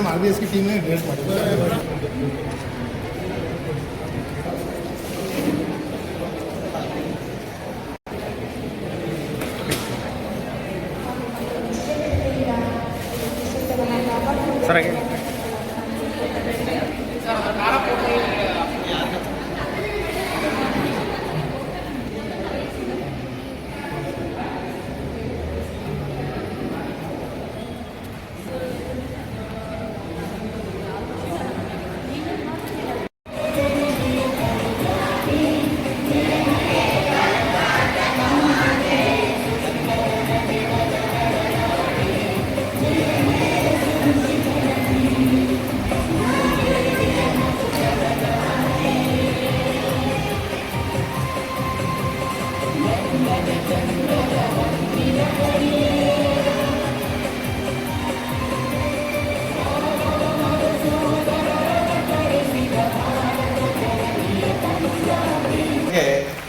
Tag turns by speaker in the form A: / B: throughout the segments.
A: में RBS की team ने ड्रेस
B: सर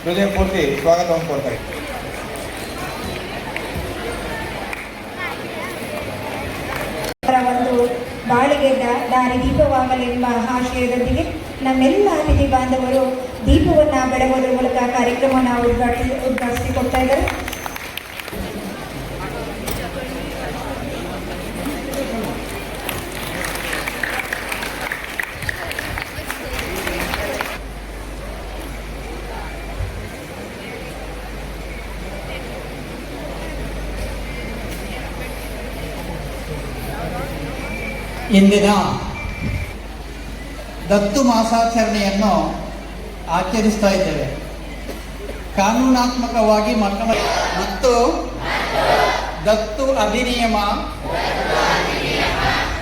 C: ಹೃದಯಪೂರ್ತಿ ಸ್ವಾಗತವನ್ನು ಕೋರ್ತಾರೆ.
D: ಒಂದು ಬಾಳಿಗೆ ದಾರಿ ದೀಪವಾಗಲೆಂಬ ಆಶಯದೊಂದಿಗೆ ನಮ್ಮೆಲ್ಲ ಅತಿಥಿ ಬಾಂಧವರು ದೀಪವನ್ನು ಬೆಳಗೋದ್ರ ಮೂಲಕ ಕಾರ್ಯಕ್ರಮವನ್ನು ಉದ್ಘಾಟಿಸಿಕೊಡ್ತಾ ಇದ್ದಾರೆ.
E: ಇಂದಿನ ದತ್ತು ಮಾಸಾಚರಣೆಯನ್ನು ಆಚರಿಸ್ತಾ ಇದ್ದೇವೆ. ಕಾನೂನಾತ್ಮಕವಾಗಿ ಮಕ್ಕಳ ಮತ್ತು ದತ್ತು ಅಧಿನಿಯಮ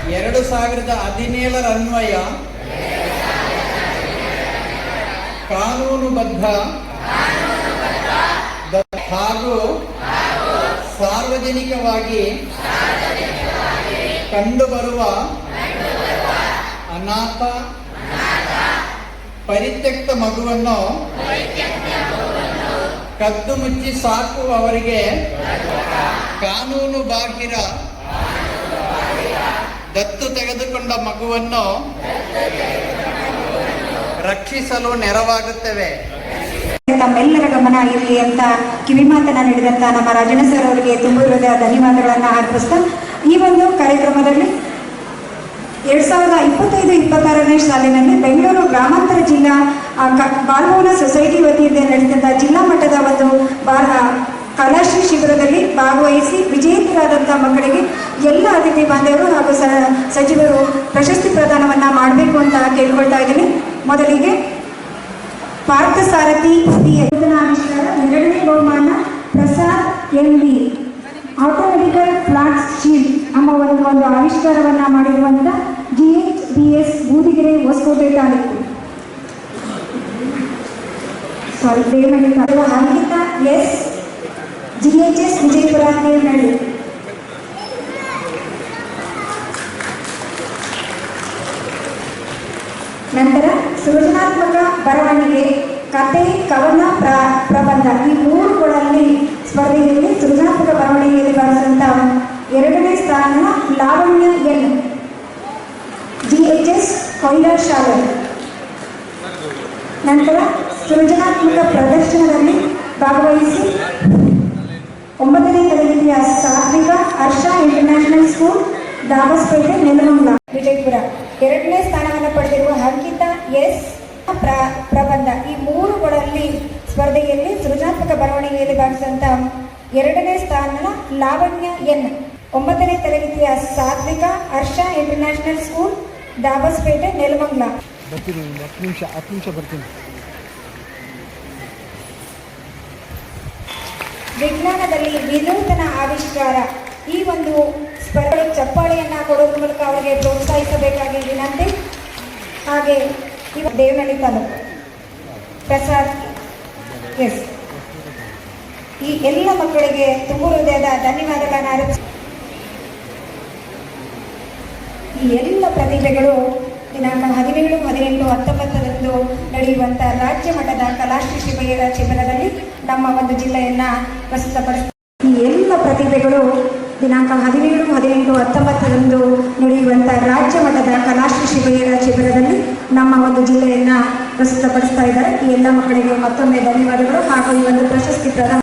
E: 2017 ಅನ್ವಯ ಕಾನೂನುಬದ್ಧ ಹಾಗೂ ಸಾರ್ವಜನಿಕವಾಗಿ ಕಂಡುಬರುವ ಅನಾಥ ಪರಿತ್ಯಕ್ತ ಮಗುವನ್ನು ಕದ್ದು ಮುಚ್ಚಿ ಸಾಕುವವರಿಗೆ ಕಾನೂನು ಬಾಹಿರ ದತ್ತು ತೆಗೆದುಕೊಂಡ ಮಗುವನ್ನು ರಕ್ಷಿಸಲು ನೆರವಾಗುತ್ತವೆ.
D: ತಮ್ಮೆಲ್ಲರ ಗಮನ ಇರಲಿ ಅಂತ ಕಿವಿಮಾತನ್ನ ನೀಡಿದಂತ ನಮ್ಮ ರಾಜಣ್ಣ ಸರ್ ಅವರಿಗೆ ತುಂಬ ಹೃದಯ ಧನ್ಯವಾದಗಳನ್ನು ಅರ್ಪಿಸ್ತಾ ಈ ಒಂದು ಕಾರ್ಯಕ್ರಮದಲ್ಲಿ 2025-26ನೇ ಸಾಲಿನಲ್ಲಿ ಬೆಂಗಳೂರು ಗ್ರಾಮಾಂತರ ಜಿಲ್ಲಾ ಬಾಲಭವನ ಸೊಸೈಟಿ ವತಿಯಿಂದ ನಡೆಸಿದಂಥ ಜಿಲ್ಲಾ ಮಟ್ಟದ ಒಂದು ಕಲಾಶ್ರೀ ಶಿಬಿರದಲ್ಲಿ ಭಾಗವಹಿಸಿ ವಿಜೇತರಾದಂಥ ಮಕ್ಕಳಿಗೆ ಎಲ್ಲ ಅತಿಥಿ ಬಾಂಧವರು ಹಾಗೂ ಸಚಿವರು ಪ್ರಶಸ್ತಿ ಪ್ರದಾನವನ್ನು ಮಾಡಬೇಕು ಅಂತ ಕೇಳ್ಕೊಳ್ತಾ ಇದ್ದೀನಿ. ಮೊದಲಿಗೆ ಪಾರ್ಥಸಾರಥಿ ಆವಿಷ್ಕಾರ 2ನೇ ಬಹುಮಾನ ಪ್ರಸಾದ್ MB ಆಟೋಮೆಟಿಕಲ್ ಫ್ಲಾಟ್ ಶೀಲ್ಡ್ ಎಂಬ ಒಂದು ಆವಿಷ್ಕಾರವನ್ನು ಮಾಡಿರುವಂಥ GHBS Budigere Hosakote taluk Ankita S GHS Vijayapura Devanahalli. ನಂತರ ಸೃಜನಾತ್ಮಕ ಬರವಣಿಗೆ ಕತೆ ಕವನ ಪ್ರಬಂಧ ಈ 3ಗಳಲ್ಲಿ ಸ್ಪರ್ಧೆಯಲ್ಲಿ ಸೃಜನಾತ್ಮಕ ಬರವಣಿಗೆಯಲ್ಲಿ ಬರೆದಂಥ 2ನೇ ಸ್ಥಾನ ಲಾವಣ್ಯ N GHS ಕೊಯ್ಲರ್ ಶಾಲೆ. ನಂತರ ಸೃಜನಾತ್ಮಕ ಪ್ರದರ್ಶನದಲ್ಲಿ ಭಾಗವಹಿಸಿ 9ನೇ ತರಗತಿಯ ಸಾತ್ವಿಕ ಹರ್ಷ ಇಂಟರ್ನ್ಯಾಷನಲ್ ಸ್ಕೂಲ್ ದಾಬಸ್ಪೇಟೆ ನೆಲಮಂಗಲ ವಿಜಯಪುರ. 2ನೇ ಸ್ಥಾನವನ್ನು ಪಡೆದಿರುವ ಅಂಕಿತಾ S ಪ್ರಬಂಧ ಈ 3ಗಳಲ್ಲಿ ಸ್ಪರ್ಧೆಯಲ್ಲಿ ಸೃಜನಾತ್ಮಕ ಬರವಣಿಗೆಯಲ್ಲಿ ಭಾಗಿಸಿದಂಥ 2ನೇ ಸ್ಥಾನ ಲಾವಣ್ಯ N 9ನೇ ತರಗತಿಯ ಸಾತ್ವಿಕ ಹರ್ಷ ಇಂಟರ್ನ್ಯಾಷನಲ್ ಸ್ಕೂಲ್ ದಾಬಸ್ಪೇಟೆ ನೆಲಮಂಗಲ. ವಿಜ್ಞಾನದಲ್ಲಿ ವಿನೂತನ ಆವಿಷ್ಕಾರ ಈ ಒಂದು ಸ್ಪರ್ಧೆ ಚಪ್ಪಾಳೆಯನ್ನು ಕೊಡೋದ್ರ ಮೂಲಕ ಅವರಿಗೆ ಪ್ರೋತ್ಸಾಹಿಸಬೇಕಾಗಿ ವಿನಂತಿ. ಹಾಗೆ ದೇವನಹಳ್ಳಿ ತಾಲೂಕು ಪ್ರಸಾದ್ ಎಸ್ ಈ ಎಲ್ಲ ಮಕ್ಕಳಿಗೆ ತುಂಬ ಹೃದಯದ ಧನ್ಯವಾದಗಳನ್ನು ಅರ್ಪಿಸಿ ಈ ಎಲ್ಲ ಪ್ರತಿಭೆಗಳು ದಿನಾಂಕ 17, 18, 19ರಂದು ನಡೆಯುವಂಥ ರಾಜ್ಯ ಮಟ್ಟದ ಕಲಾಶ್ರೀ ಶಿಬಿರದಲ್ಲಿ ನಮ್ಮ ಒಂದು ಜಿಲ್ಲೆಯನ್ನು ಪ್ರಸ್ತುತಪಡಿಸ್ತಾರೆ. ಈ ಎಲ್ಲ ಪ್ರತಿಭೆಗಳು ದಿನಾಂಕ 17, 18, 19ರಂದು ನಡೆಯುವಂಥ ರಾಜ್ಯ ಮಟ್ಟದ ಕಲಾಶ್ರೀ ಶಿಬಿರದಲ್ಲಿ ನಮ್ಮ ಒಂದು ಜಿಲ್ಲೆಯನ್ನು ಪ್ರಸ್ತುತಪಡಿಸ್ತಾ ಇದ್ದಾರೆ. ಈ ಎಲ್ಲ ಮಕ್ಕಳಿಗೆ ಮತ್ತೊಮ್ಮೆ ಧನ್ಯವಾದಗಳು ಹಾಗೂ ಈ ಒಂದು ಪ್ರಶಸ್ತಿ ಪ್ರದಾನ